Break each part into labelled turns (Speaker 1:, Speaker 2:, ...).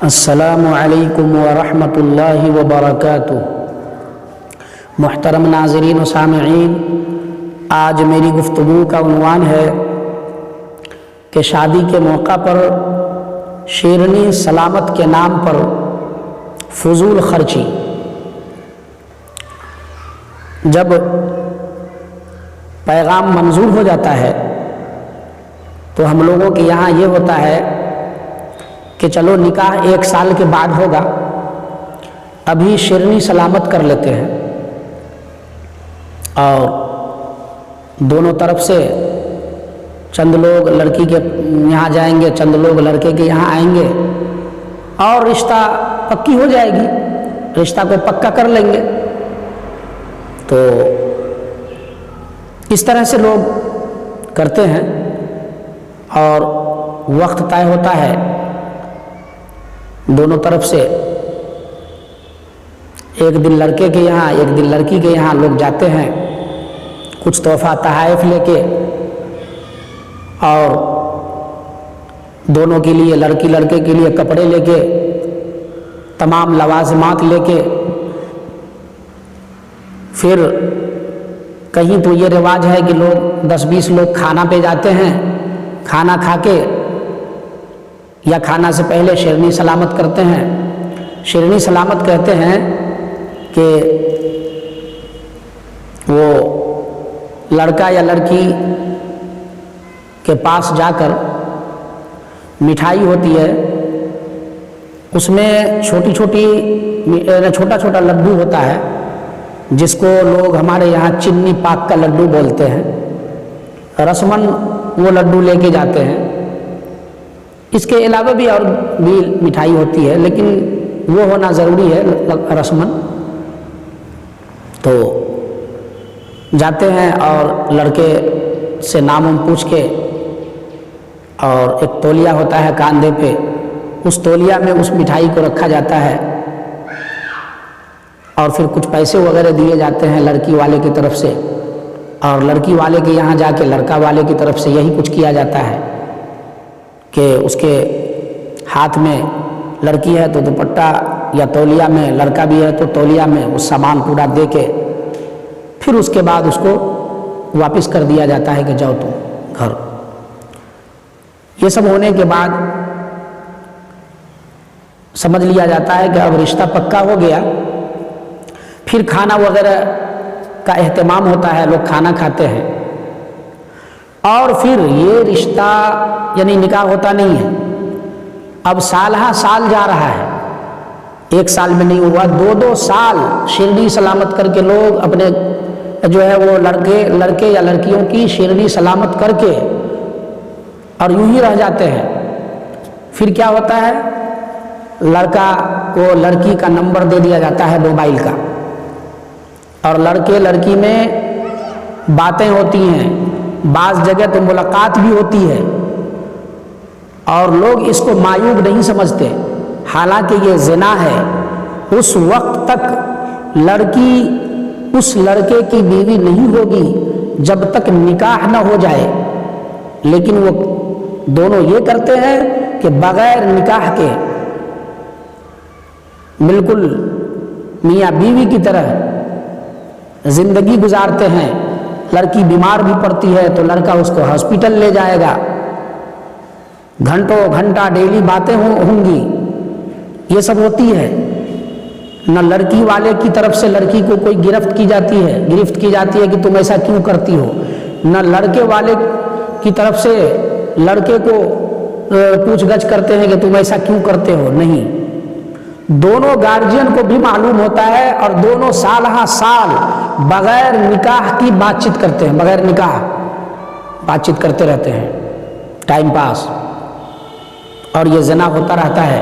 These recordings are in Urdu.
Speaker 1: السلام علیکم ورحمۃ اللہ وبرکاتہ۔ محترم ناظرین و سامعین، آج میری گفتگو کا عنوان ہے کہ شادی کے موقع پر شیرنی سلامت کے نام پر فضول خرچی۔ جب پیغام منظور ہو جاتا ہے تو ہم لوگوں کے یہاں یہ ہوتا ہے کہ چلو نکاح 1 سال کے بعد ہوگا، ابھی شیرنی سلامت کر لیتے ہیں، اور دونوں طرف سے چند لوگ لڑکی کے یہاں جائیں گے، چند لوگ لڑکے کے یہاں آئیں گے، اور رشتہ پکی ہو جائے گی، رشتہ کو پکا کر لیں گے۔ تو اس طرح سے لوگ کرتے ہیں، اور وقت طے ہوتا ہے، دونوں طرف سے ایک دن لڑکے کے یہاں ایک دن لڑکی کے یہاں لوگ جاتے ہیں، کچھ تحفہ تحائف لے کے، اور دونوں کے لیے، لڑکی لڑکے کے لیے کپڑے لے کے، تمام لوازمات لے کے، پھر کہیں تو یہ رواج ہے کہ لوگ 10-20 لوگ کھانا پہ جاتے ہیں، کھانا کھا کے یا کھانا سے پہلے شیرنی سلامت کرتے ہیں۔ شیرنی سلامت کہتے ہیں کہ وہ لڑکا یا لڑکی کے پاس جا کر مٹھائی ہوتی ہے، اس میں چھوٹا چھوٹا لڈو ہوتا ہے، جس کو لوگ ہمارے یہاں چنی پاک کا لڈو بولتے ہیں۔ رسماً وہ لڈو لے کے جاتے ہیں۔ اس کے علاوہ بھی اور بھی مٹھائی ہوتی ہے، لیکن وہ ہونا ضروری ہے رسماً۔ تو جاتے ہیں اور لڑکے سے نام پوچھ کے، اور ایک تولیہ ہوتا ہے کاندھے پہ، اس تولیہ میں اس مٹھائی کو رکھا جاتا ہے، اور پھر کچھ پیسے وغیرہ دیے جاتے ہیں لڑکی والے کی طرف سے، اور لڑکی والے کے یہاں جا کے لڑکا والے کی طرف سے یہی کچھ کیا جاتا ہے کہ اس کے ہاتھ میں لڑکی ہے تو دوپٹہ یا تولیہ میں، لڑکا بھی ہے تو تولیہ میں وہ سامان پورا دے کے، پھر اس کے بعد اس کو واپس کر دیا جاتا ہے کہ جاؤ تم گھر۔ یہ سب ہونے کے بعد سمجھ لیا جاتا ہے کہ اب رشتہ پکا ہو گیا۔ پھر کھانا وغیرہ کا اہتمام ہوتا ہے، لوگ کھانا کھاتے ہیں، اور پھر یہ رشتہ یعنی نکاح ہوتا نہیں ہے، اب سالہ سال جا رہا ہے، 1 سال میں نہیں ہوا، 2 سال شیرنی سلامت کر کے لوگ اپنے جو ہے وہ لڑکے یا لڑکیوں کی شیرنی سلامت کر کے اور یوں ہی رہ جاتے ہیں۔ پھر کیا ہوتا ہے، لڑکا کو لڑکی کا نمبر دے دیا جاتا ہے موبائل کا، اور لڑکے لڑکی میں باتیں ہوتی ہیں، بعض جگہ تو ملاقات بھی ہوتی ہے، اور لوگ اس کو معیوب نہیں سمجھتے، حالانکہ یہ زنا ہے۔ اس وقت تک لڑکی اس لڑکے کی بیوی نہیں ہوگی جب تک نکاح نہ ہو جائے، لیکن وہ دونوں یہ کرتے ہیں کہ بغیر نکاح کے بالکل میاں بیوی کی طرح زندگی گزارتے ہیں۔ لڑکی بیمار بھی پڑتی ہے تو لڑکا اس کو ہاسپٹل لے جائے گا، گھنٹہ ڈیلی باتیں ہوں گی، یہ سب ہوتی ہے۔ نہ لڑکی والے کی طرف سے لڑکی کو کوئی گرفت کی جاتی ہے کہ تم ایسا کیوں کرتی ہو، نہ لڑکے والے کی طرف سے لڑکے کو پوچھ گچھ کرتے ہیں کہ تم ایسا کیوں کرتے ہو، نہیں۔ دونوں گارجین کو بھی معلوم ہوتا ہے، اور دونوں سالہ سال بغیر نکاح کی بات چیت کرتے ہیں، بغیر نکاح بات چیت کرتے رہتے ہیں، ٹائم پاس، اور یہ زنا ہوتا رہتا ہے۔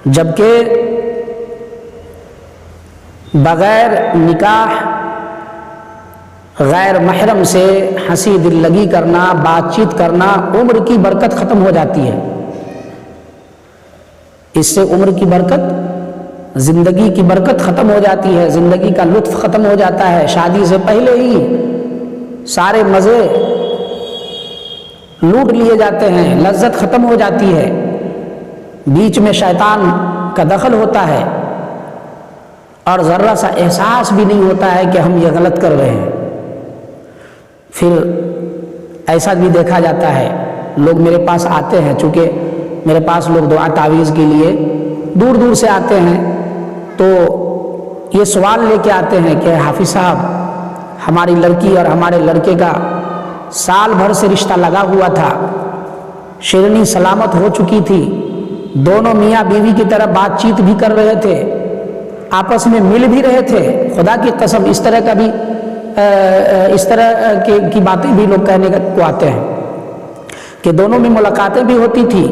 Speaker 1: جبکہ بغیر نکاح غیر محرم سے ہنسی دل لگی کرنا، بات چیت کرنا، عمر کی برکت ختم ہو جاتی ہے۔ اس سے عمر کی برکت، زندگی کی برکت ختم ہو جاتی ہے، زندگی کا لطف ختم ہو جاتا ہے۔ شادی سے پہلے ہی سارے مزے لوٹ لیے جاتے ہیں، لذت ختم ہو جاتی ہے۔ بیچ میں شیطان کا دخل ہوتا ہے اور ذرا سا احساس بھی نہیں ہوتا ہے کہ ہم یہ غلط کر رہے ہیں۔ پھر ایسا بھی دیکھا جاتا ہے، لوگ میرے پاس آتے ہیں، چونکہ میرے پاس لوگ دعا تعویذ کے لیے دور دور سے آتے ہیں، تو یہ سوال لے کے آتے ہیں کہ حافظ صاحب ہماری لڑکی اور ہمارے لڑکے کا سال بھر سے رشتہ لگا ہوا تھا، شیرنی سلامت ہو چکی تھی، دونوں میاں بیوی کی طرح بات چیت بھی کر رہے تھے، آپس میں مل بھی رہے تھے، خدا کی قسم اس طرح کی باتیں بھی لوگ کہنے کو آتے ہیں کہ دونوں میں ملاقاتیں بھی ہوتی تھی،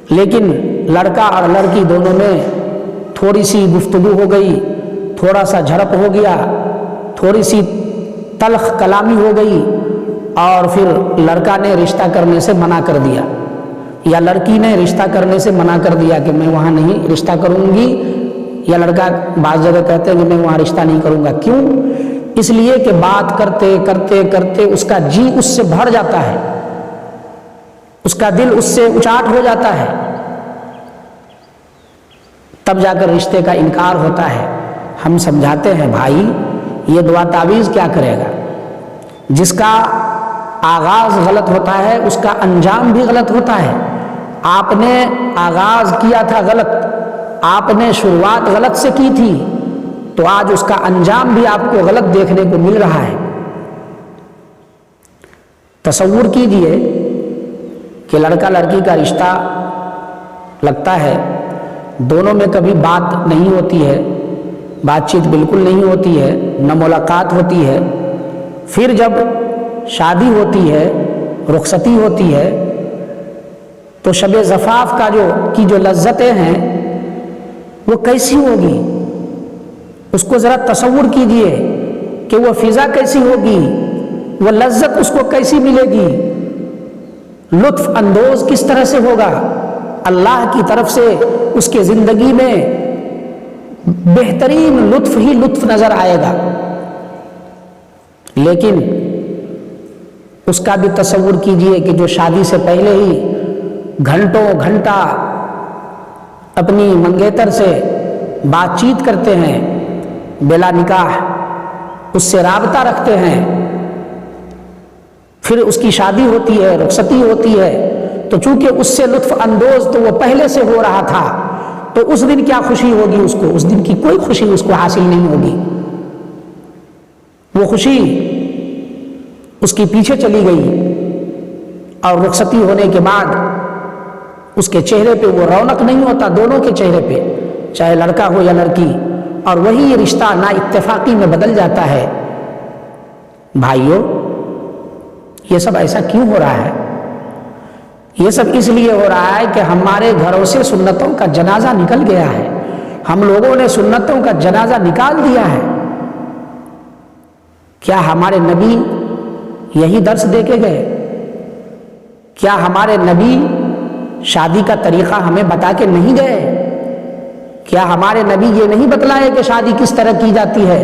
Speaker 1: لیکن لڑکا اور لڑکی دونوں میں تھوڑی سی گفتگو ہو گئی، تھوڑا سا جھڑپ ہو گیا، تھوڑی سی تلخ کلامی ہو گئی، اور پھر لڑکا نے رشتہ کرنے سے منع کر دیا، یا لڑکی نے رشتہ کرنے سے منع کر دیا کہ میں وہاں نہیں رشتہ کروں گی، یا لڑکا بعض جگہ کہتے ہیں کہ میں وہاں رشتہ نہیں کروں گا۔ کیوں؟ اس لیے کہ بات کرتے کرتے کرتے اس کا جی اس سے بھر جاتا ہے، اس کا دل اس سے اچاٹ ہو جاتا ہے، تب جا کر رشتے کا انکار ہوتا ہے۔ ہم سمجھاتے ہیں بھائی یہ دعا تعویذ کیا کرے گا؟ جس کا آغاز غلط ہوتا ہے اس کا انجام بھی غلط ہوتا ہے۔ آپ نے آغاز کیا تھا غلط، آپ نے شروعات غلط سے کی تھی، تو آج اس کا انجام بھی آپ کو غلط دیکھنے کو مل رہا ہے۔ تصور کیجئے کہ لڑکا لڑکی کا رشتہ لگتا ہے، دونوں میں کبھی بات نہیں ہوتی ہے، بات چیت بالکل نہیں ہوتی ہے، نہ ملاقات ہوتی ہے، پھر جب شادی ہوتی ہے، رخصتی ہوتی ہے، تو شب زفاف کی جو لذتیں ہیں وہ کیسی ہوگی؟ اس کو ذرا تصور کیجئے کہ وہ فضا کیسی ہوگی، وہ لذت اس کو کیسی ملے گی، لطف اندوز کس طرح سے ہوگا۔ اللہ کی طرف سے اس کے زندگی میں بہترین لطف ہی لطف نظر آئے گا، لیکن اس کا بھی تصور کیجئے کہ جو شادی سے پہلے ہی گھنٹوں گھنٹہ اپنی منگیتر سے بات چیت کرتے ہیں، بلا نکاح اس سے رابطہ رکھتے ہیں، پھر اس کی شادی ہوتی ہے، رخصتی ہوتی ہے، تو چونکہ اس سے لطف اندوز تو وہ پہلے سے ہو رہا تھا، تو اس دن کیا خوشی ہوگی اس کو؟ اس دن کی کوئی خوشی اس کو حاصل نہیں ہوگی، وہ خوشی اس کی پیچھے چلی گئی، اور رخصتی ہونے کے بعد اس کے چہرے پہ وہ رونق نہیں ہوتا، دونوں کے چہرے پہ، چاہے لڑکا ہو یا لڑکی، اور وہی رشتہ نا اتفاقی میں بدل جاتا ہے۔ بھائیو، یہ سب ایسا کیوں ہو رہا ہے؟ یہ سب اس لیے ہو رہا ہے کہ ہمارے گھروں سے سنتوں کا جنازہ نکل گیا ہے، ہم لوگوں نے سنتوں کا جنازہ نکال دیا ہے۔ کیا ہمارے نبی یہی درس دے کے گئے؟ کیا ہمارے نبی شادی کا طریقہ ہمیں بتا کے نہیں گئے؟ کیا ہمارے نبی یہ نہیں بتلائے کہ شادی کس طرح کی جاتی ہے؟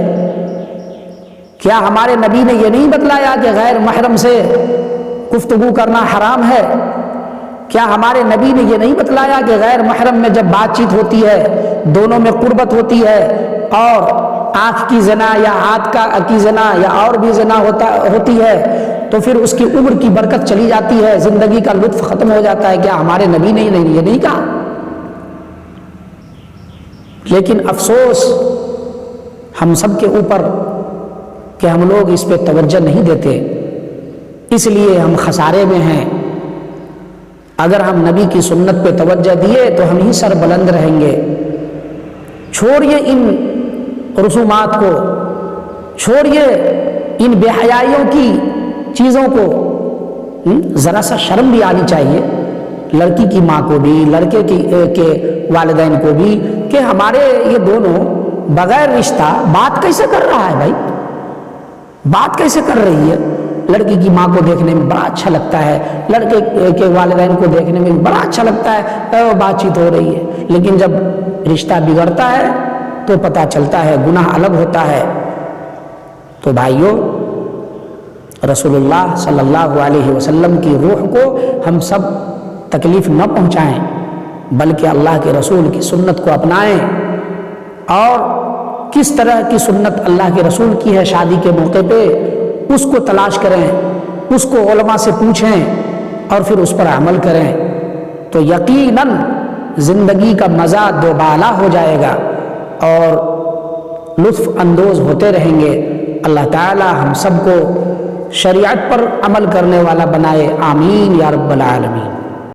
Speaker 1: کیا ہمارے نبی نے یہ نہیں بتلایا کہ غیر محرم سے گفتگو کرنا حرام ہے؟ کیا ہمارے نبی نے یہ نہیں بتلایا کہ غیر محرم میں جب بات چیت ہوتی ہے، دونوں میں قربت ہوتی ہے، اور آنکھ کی زنا یا ہاتھ کی زنا یا اور بھی زنا ہوتی ہے، تو پھر اس کی عمر کی برکت چلی جاتی ہے، زندگی کا لطف ختم ہو جاتا ہے؟ کیا ہمارے نبی نے یہ نہیں کہا؟ لیکن افسوس ہم سب کے اوپر کہ ہم لوگ اس پہ توجہ نہیں دیتے، اس لیے ہم خسارے میں ہیں۔ اگر ہم نبی کی سنت پہ توجہ دیے تو ہم ہی سر بلند رہیں گے۔ چھوڑیے ان رسومات کو، چھوڑیے ان بے حیائیوں کی چیزوں کو، ذرا سا شرم بھی آنی چاہیے لڑکی کی ماں کو بھی، لڑکے کے والدین کو بھی، کہ ہمارے یہ دونوں بغیر رشتہ بات کیسے کر رہا ہے؟ بھائی بات کیسے کر رہی ہے؟ لڑکی کی ماں کو دیکھنے میں بڑا اچھا لگتا ہے، لڑکے کے والدین کو دیکھنے میں بڑا اچھا لگتا ہے، بات چیت ہو رہی ہے، لیکن جب رشتہ بگڑتا ہے تو پتہ چلتا ہے گناہ الگ ہوتا ہے۔ تو بھائیوں، رسول اللہ صلی اللہ علیہ وسلم کی روح کو ہم سب تکلیف نہ پہنچائیں، بلکہ اللہ کے رسول کی سنت کو اپنائیں، اور کس طرح کی سنت اللہ کے رسول کی ہے شادی کے موقع پہ اس کو تلاش کریں، اس کو علماء سے پوچھیں اور پھر اس پر عمل کریں، تو یقیناً زندگی کا مزہ دوبالا ہو جائے گا اور لطف اندوز ہوتے رہیں گے۔ اللہ تعالی ہم سب کو شریعت پر عمل کرنے والا بنائے، آمین یا رب العالمین۔